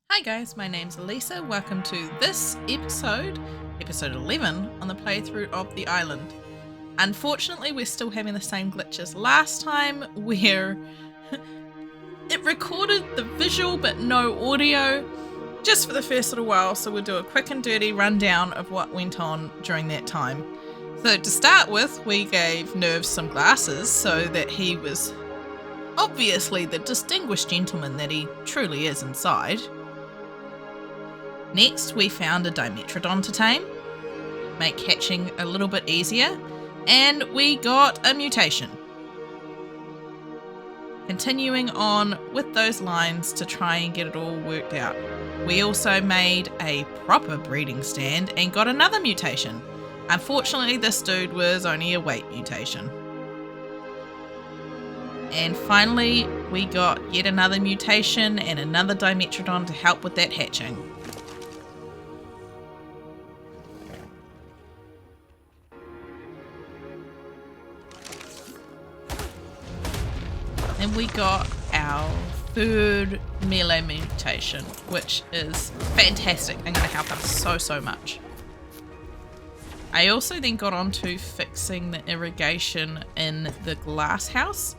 Hi guys, my name's Elisa. Welcome to this episode 11 on the playthrough of the island. Unfortunately, we're still having the same glitch as last time where it recorded the visual but no audio just for the first little while, so we'll do a quick and dirty rundown of what went on during that time. So to start with, we gave Nerves some glasses so that he was obviously the distinguished gentleman that he truly is inside. Next, we found a Dimetrodon to tame, make hatching a little bit easier, and we got a mutation. Continuing on with those lines to try and get it all worked out. We also made a proper breeding stand and got another mutation. Unfortunately, this dude was only a weight mutation. And finally, we got yet another mutation and another Dimetrodon to help with that hatching. And we got our third melee mutation, which is fantastic and going to help us so much. I also then got on to fixing the irrigation in the glass house.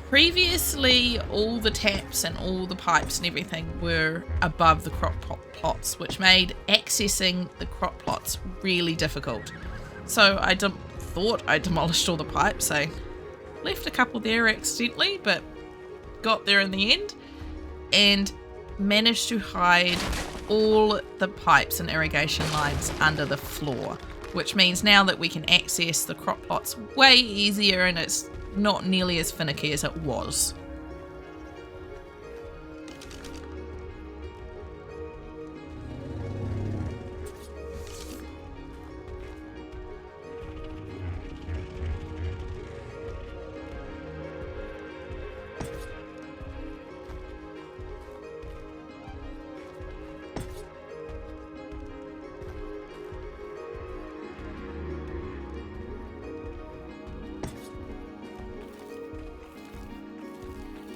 Previously, all the taps and all the pipes and everything were above the crop plots, which made accessing the crop plots really difficult. So I thought I demolished all the pipes. I left a couple there accidentally, but got there in the end and managed to hide all the pipes and irrigation lines under the floor, which means now that we can access the crop plots way easier and it's not nearly as finicky as it was.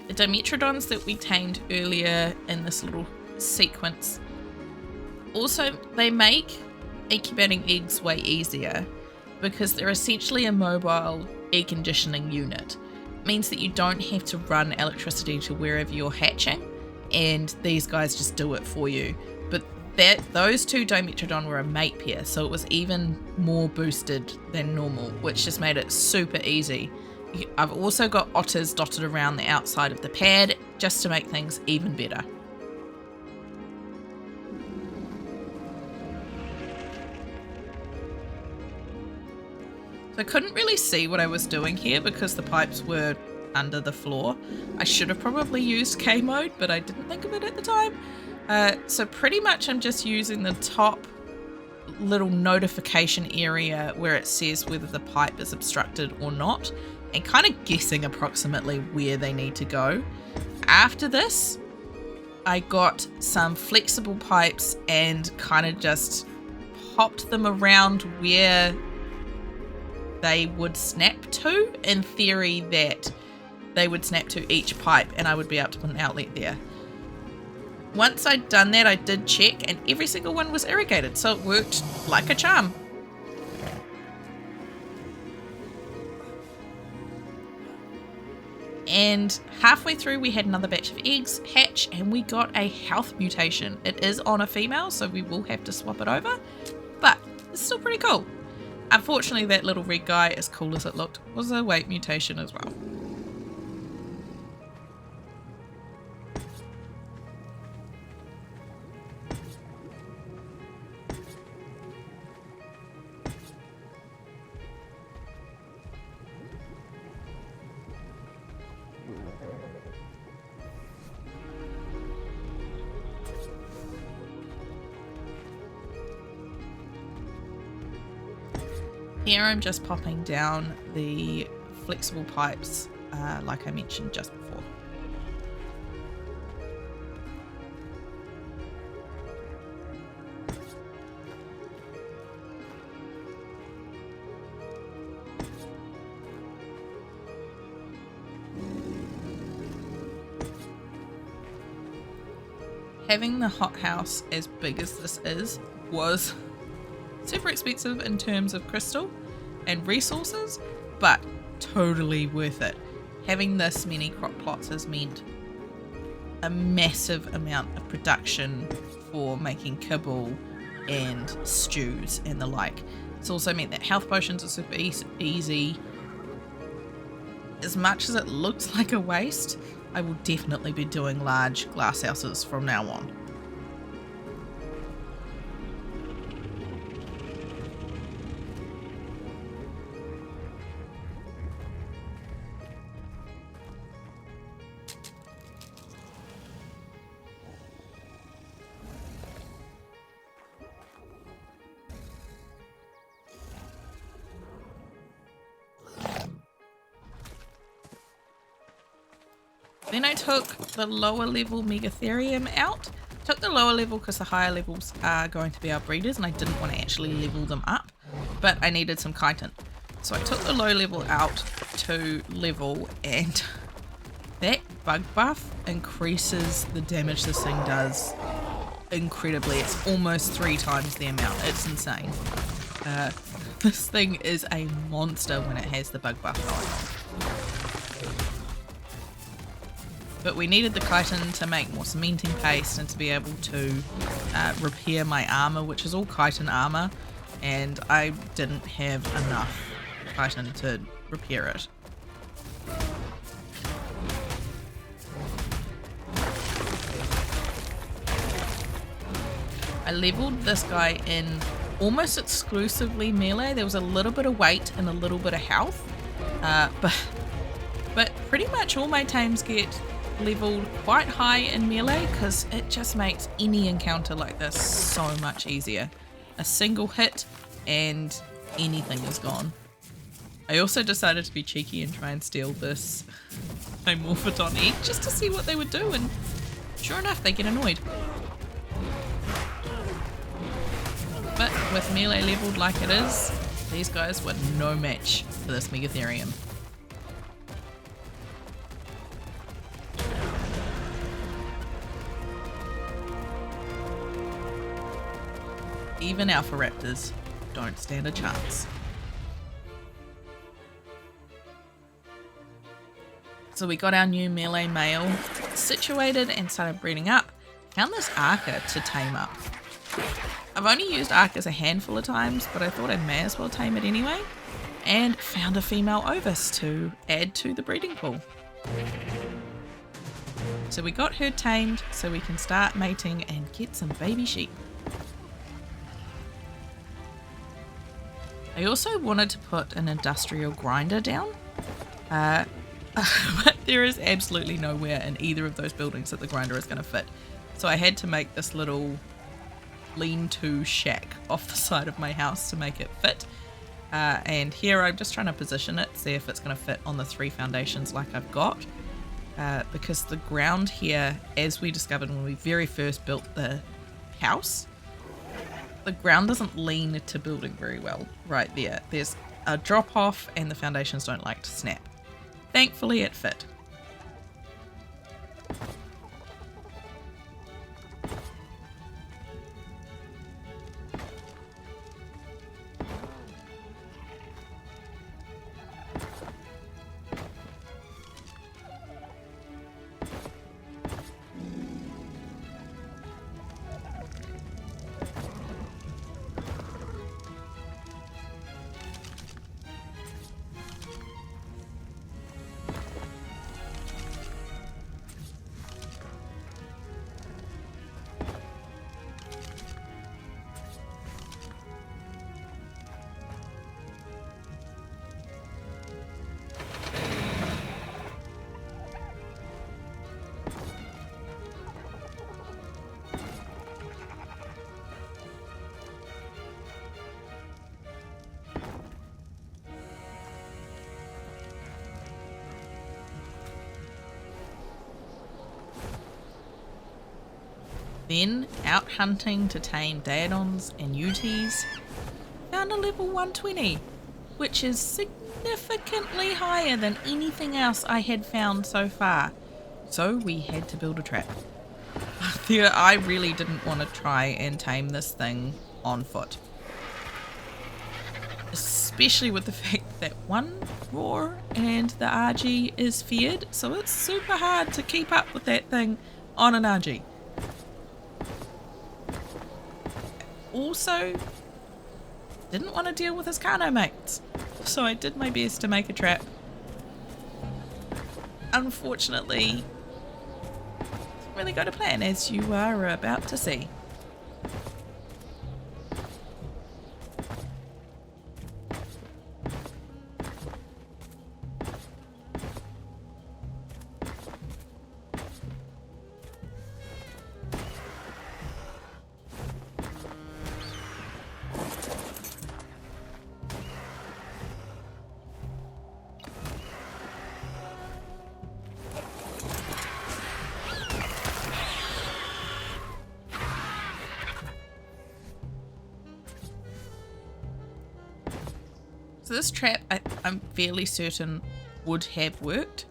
The Dimetrodons that we tamed earlier in this little sequence, also they make incubating eggs way easier because they're essentially a mobile egg conditioning unit. It means that you don't have to run electricity to wherever you're hatching, and these guys just do it for you. But those two Dimetrodon were a mate pair, so it was even more boosted than normal, which just made it super easy. I've also got otters dotted around the outside of the pad just to make things even better. So I couldn't really see what I was doing here because the pipes were under the floor. I should have probably used K mode, but I didn't think of it at the time. So pretty much I'm just using the top little notification area where it says whether the pipe is obstructed or not, and kind of guessing approximately where they need to go. After this, I got some flexible pipes and kind of just popped them around where they would snap to, in theory that they would snap to each pipe and I would be able to put an outlet there. Once I'd done that, I did check and every single one was irrigated, so it worked like a charm. And halfway through we had another batch of eggs hatch and we got a health mutation. It is on a female, so we will have to swap it over, but it's still pretty cool. Unfortunately, that little red guy, as cool as it looked, was a weight mutation as well. Here I'm just popping down the flexible pipes like I mentioned just before. having the hothouse as big as this is was super expensive in terms of crystal and resources, but totally worth it. Having this many crop plots has meant a massive amount of production for making kibble and stews and the like. It's also meant that health potions are super easy. As much as it looks like a waste, I will definitely be doing large glass houses from now on. Then I took the lower level Megatherium out. Took the lower level because the higher levels are going to be our breeders and I didn't want to actually level them up, but I needed some chitin. So I took the low level out to level, and that bug buff increases the damage this thing does incredibly. It's almost 3 times the amount. It's insane. This thing is a monster when it has the bug buff going on. But we needed the chitin to make more cementing paste and to be able to repair my armor, which is all chitin armor, and I didn't have enough chitin to repair it. I leveled this guy in almost exclusively melee. There was a little bit of weight and a little bit of health, but pretty much all my tames get leveled quite high in melee because it just makes any encounter like this so much easier. A single hit and anything is gone. I also decided to be cheeky and try and steal this Dimorphodon egg just to see what they would do, and sure enough they get annoyed. But with melee leveled like it is, these guys were no match for this Megatherium. Even Alpha Raptors don't stand a chance. So we got our new melee male situated and started breeding up. Found this Arca to tame up. I've only used Arcas a handful of times, but I thought I may as well tame it anyway. And found a female Ovis to add to the breeding pool. So we got her tamed so we can start mating and get some baby sheep. I also wanted to put an industrial grinder down, but there is absolutely nowhere in either of those buildings that the grinder is going to fit. So I had to make this little lean-to shack off the side of my house to make it fit. And here I'm just trying to position it, see if it's going to fit on the 3 foundations like I've got. Because the ground here, as we discovered when we very first built the house, the ground doesn't lean to building very well right there. There's a drop off and the foundations don't like to snap. Thankfully it fit. Then, out hunting to tame Daedons and Yutys, found a level 120, which is significantly higher than anything else I had found so far. So we had to build a trap. There, I really didn't want to try and tame this thing on foot. Especially with the fact that one roar and the RG is feared, so it's super hard to keep up with that thing on an RG. Also, didn't want to deal with his Kano mates, so I did my best to make a trap. Unfortunately, didn't really go to plan, as you are about to see. So this trap, I'm fairly certain, would have worked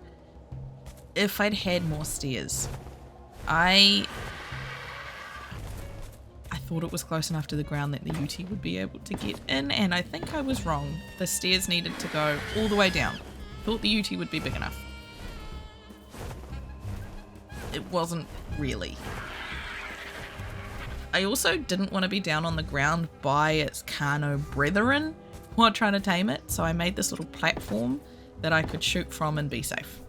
if I'd had more stairs. I thought it was close enough to the ground that the Yuti would be able to get in, and I think I was wrong. The stairs needed to go all the way down. Thought the Yuti would be big enough. It wasn't really. I also didn't want to be down on the ground by its Kano brethren while trying to tame it, so I made this little platform that I could shoot from and be safe.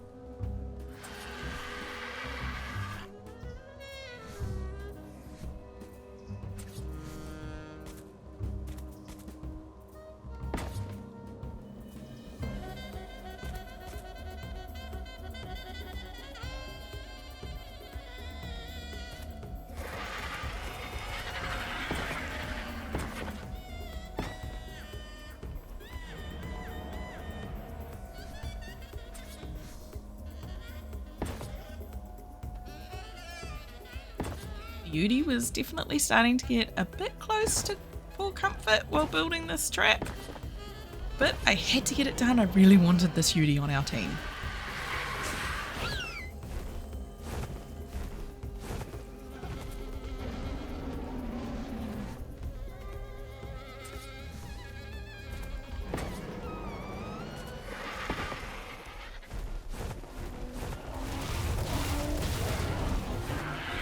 Yudi was definitely starting to get a bit close to full comfort while building this trap, but I had to get it done. I really wanted this Yudi on our team.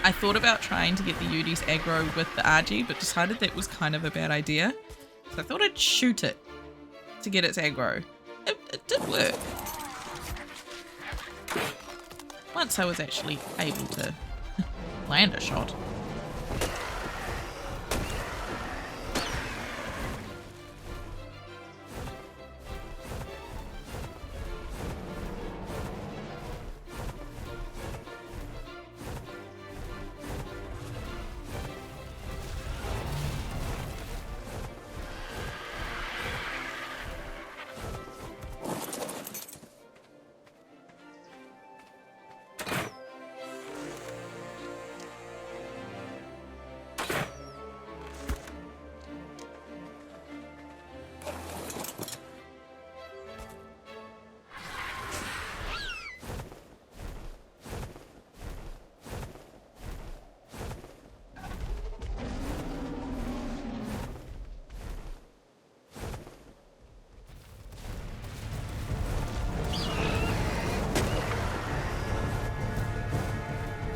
I thought about trying to get the Yudi's aggro with the RG, but decided that was kind of a bad idea. So I thought I'd shoot it to get its aggro. It did work. Once I was actually able to land a shot.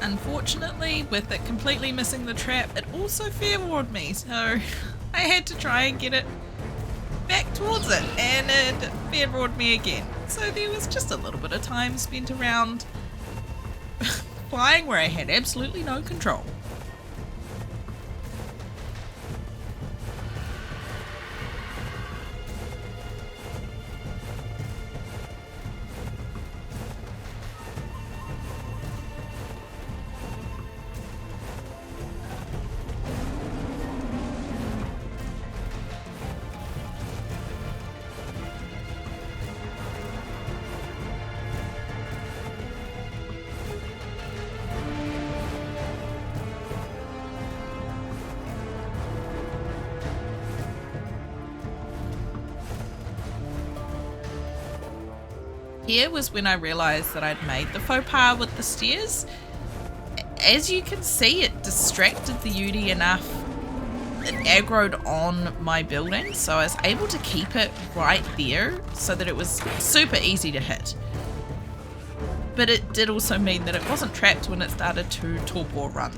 Unfortunately, with it completely missing the trap, it also fear-warned me, so I had to try and get it back towards it, and it fear-warned me again. So there was just a little bit of time spent around flying where I had absolutely no control. Here was when I realised that I'd made the faux pas with the stairs, as you can see, it distracted the Yudi enough. It aggroed on my building, so I was able to keep it right there so that it was super easy to hit. But it did also mean that it wasn't trapped when it started to torpor run.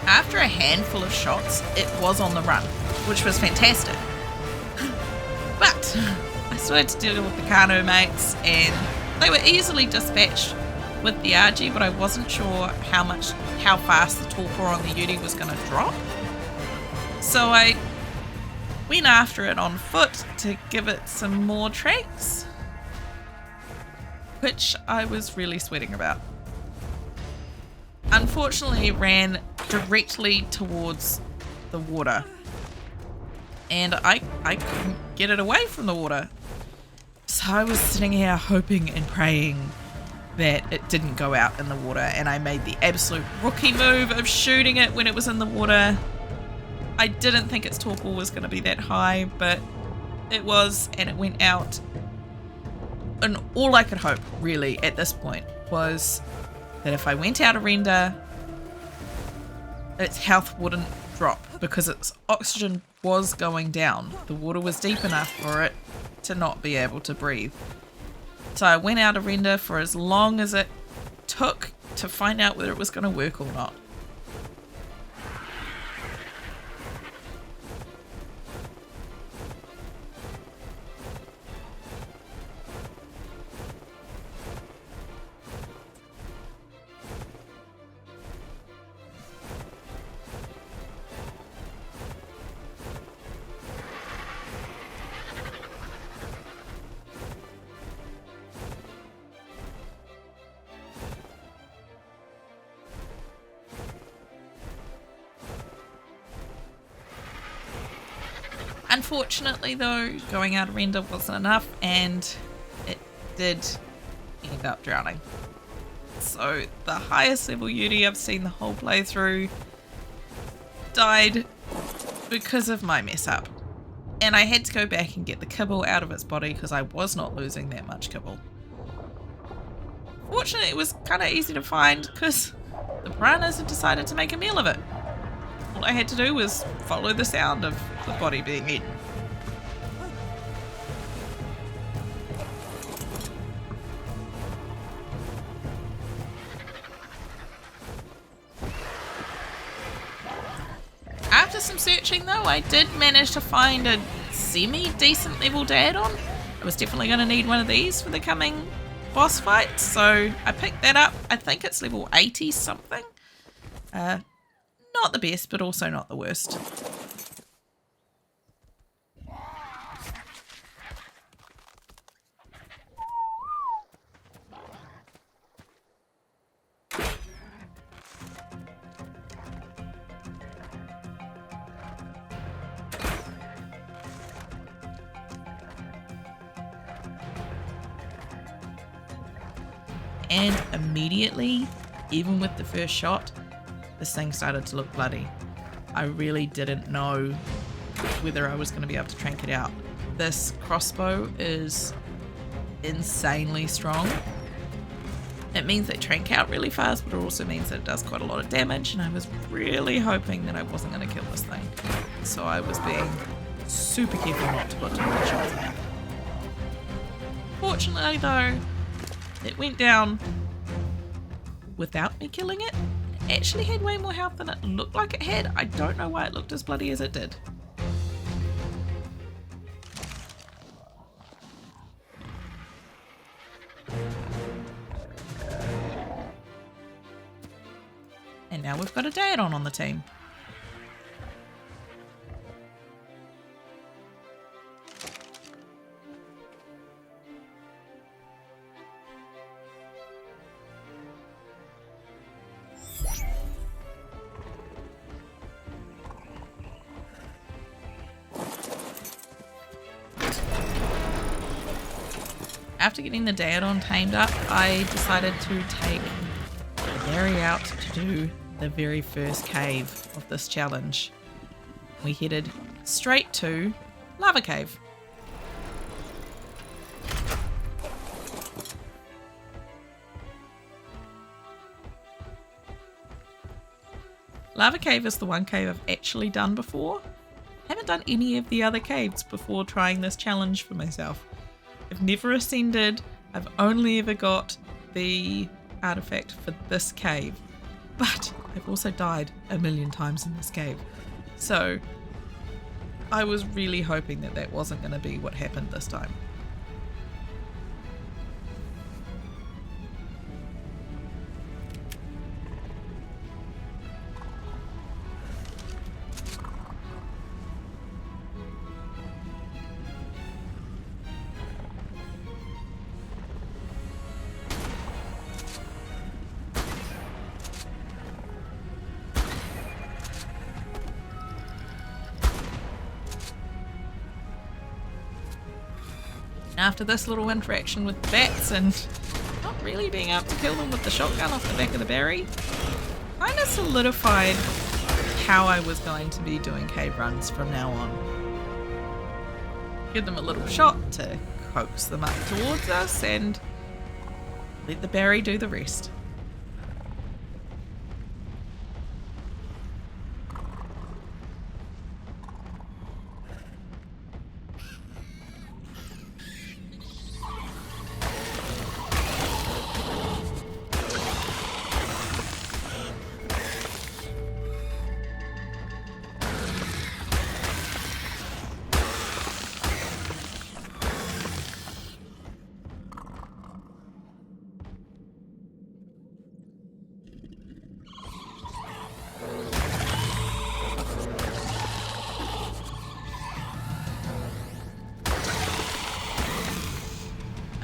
After a handful of shots, it was on the run, which was fantastic. But I still had to deal with the Kano mates, and they were easily dispatched with the RG, but I wasn't sure how fast the torpor on the Yudi was going to drop. So I went after it on foot to give it some more tracks, which I was really sweating about. Unfortunately, it ran directly towards the water, and I couldn't get it away from the water. So I was sitting here hoping and praying that it didn't go out in the water, and I made the absolute rookie move of shooting it when it was in the water. I didn't think its torpor was going to be that high, but it was, and it went out. And all I could hope, really, at this point, was that if I went out of render, its health wouldn't drop, because its oxygen was going down. The water was deep enough for it to not be able to breathe. So I went out of render for as long as it took to find out whether it was going to work or not. Unfortunately though, going out of render wasn't enough, and it did end up drowning. So the highest level Yudi I've seen the whole playthrough died because of my mess up. And I had to go back and get the kibble out of its body because I was not losing that much kibble. Fortunately, it was kind of easy to find because the piranhas had decided to make a meal of it. All I had to do was follow the sound of the body being eaten. After some searching though, I did manage to find a semi-decent level Daedon. I was definitely going to need one of these for the coming boss fight, so I picked that up. I think it's level 80 something. Not the best, but also not the worst. And immediately, even with the first shot, this thing started to look bloody. I really didn't know whether I was going to be able to trank it out. This crossbow is insanely strong. It means they trank out really fast, but it also means that it does quite a lot of damage, and I was really hoping that I wasn't going to kill this thing. So I was being super careful not to put too many shots in it. Fortunately though, it went down without me killing it. It actually had way more health than it looked like it had. I don't know why it looked as bloody as it did. And now we've got a Daedon on the team. After getting the Daedon tamed up, I decided to take the berry out to do the very first cave of this challenge. We headed straight to Lava Cave. Lava Cave is the one cave I've actually done before. I haven't done any of the other caves before trying this challenge for myself. I've never ascended, I've only ever got the artifact for this cave, but I've also died a million times in this cave. So I was really hoping that that wasn't going to be what happened this time. After this little interaction with the bats and not really being able to kill them with the shotgun off the back of the berry, kind of solidified how I was going to be doing cave runs from now on. Give them a little shot to coax them up towards us and let the berry do the rest.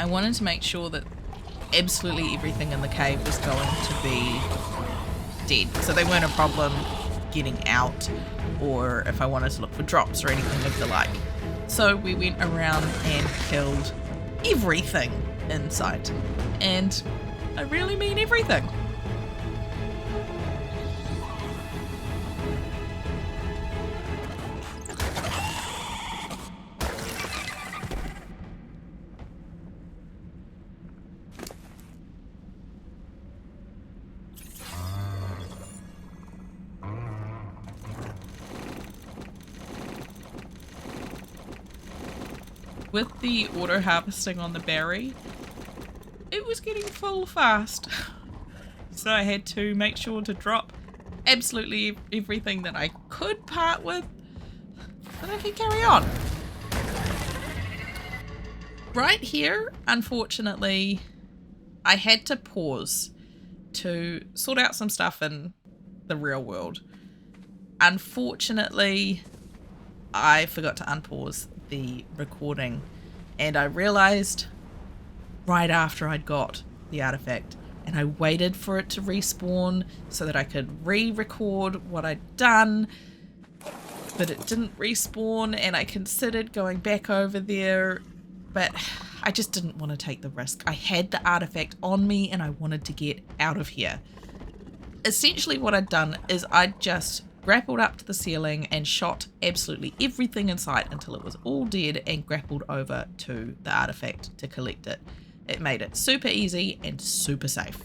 I wanted to make sure that absolutely everything in the cave was going to be dead, so they weren't a problem getting out, or if I wanted to look for drops or anything of the like. So we went around and killed everything in sight, and I really mean everything. With the auto harvesting on the berry, it was getting full fast. So I had to make sure to drop absolutely everything that I could part with so that I could carry on. Right here, unfortunately, I had to pause to sort out some stuff in the real world. Unfortunately, I forgot to unpause the recording, and I realized right after I'd got the artifact, and I waited for it to respawn so that I could re-record what I'd done, but it didn't respawn, and I considered going back over there, but I just didn't want to take the risk. I had the artifact on me and I wanted to get out of here. Essentially what I'd done is I'd just grappled up to the ceiling and shot absolutely everything in sight until it was all dead and grappled over to the artifact to collect it. It made it super easy and super safe.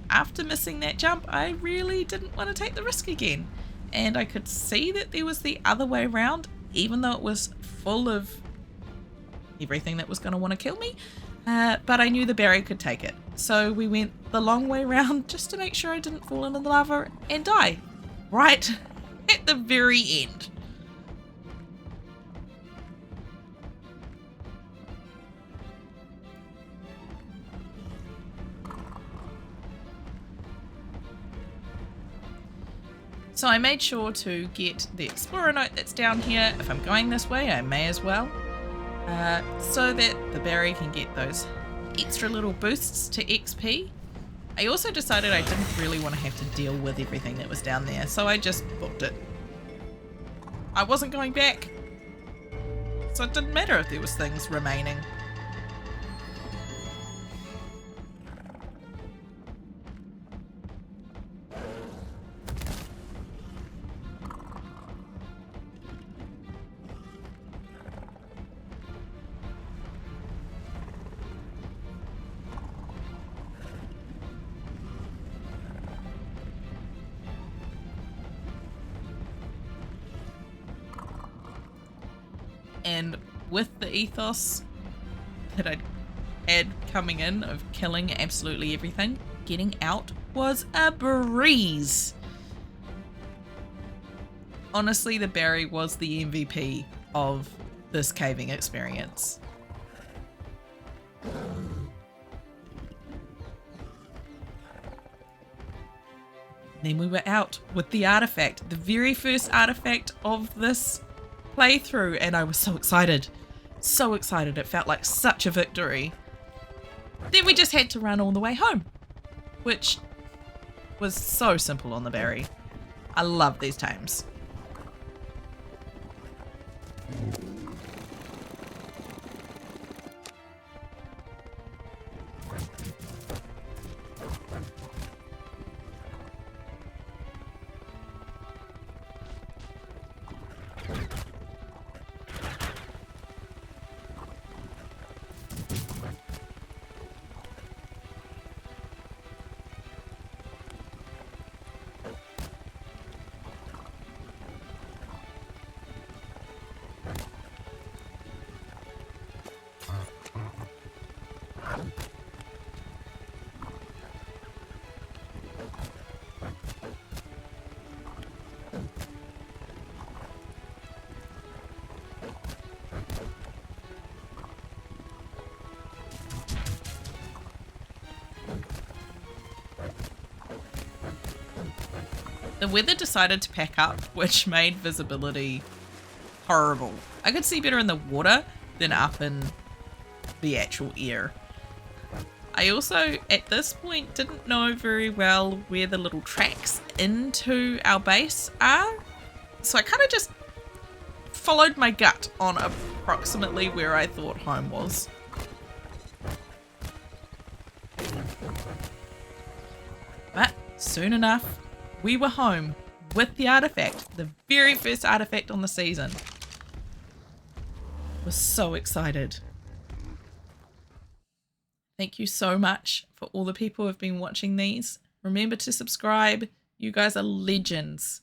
After missing that jump, I really didn't want to take the risk again, and I could see that there was the other way around, even though it was full of everything that was going to want to kill me, but I knew the berry could take it. So we went the long way round just to make sure I didn't fall into the lava and die right at the very end. So I made sure to get the explorer note that's down here. If I'm going this way, I may as well. So that the berry can get those extra little boosts to XP. I also decided I didn't really want to have to deal with everything that was down there, so I just booked it. I wasn't going back, so it didn't matter if there was things remaining. And with the ethos that I had coming in of killing absolutely everything, getting out was a breeze. Honestly, the berry was the MVP of this caving experience. Then we were out with the artifact, the very first artifact of this playthrough, and I was so excited. So excited. It felt like such a victory. Then we just had to run all the way home, which was so simple on the berry. I love these tames. The weather decided to pack up, which made visibility horrible. I could see better in the water than up in the actual air. I also, at this point, didn't know very well where the little tracks into our base are. So I kind of just followed my gut on approximately where I thought home was. But soon enough, we were home with the artifact, the very first artifact on the season. I was so excited. Thank you so much for all the people who have been watching these. Remember to subscribe. You guys are legends.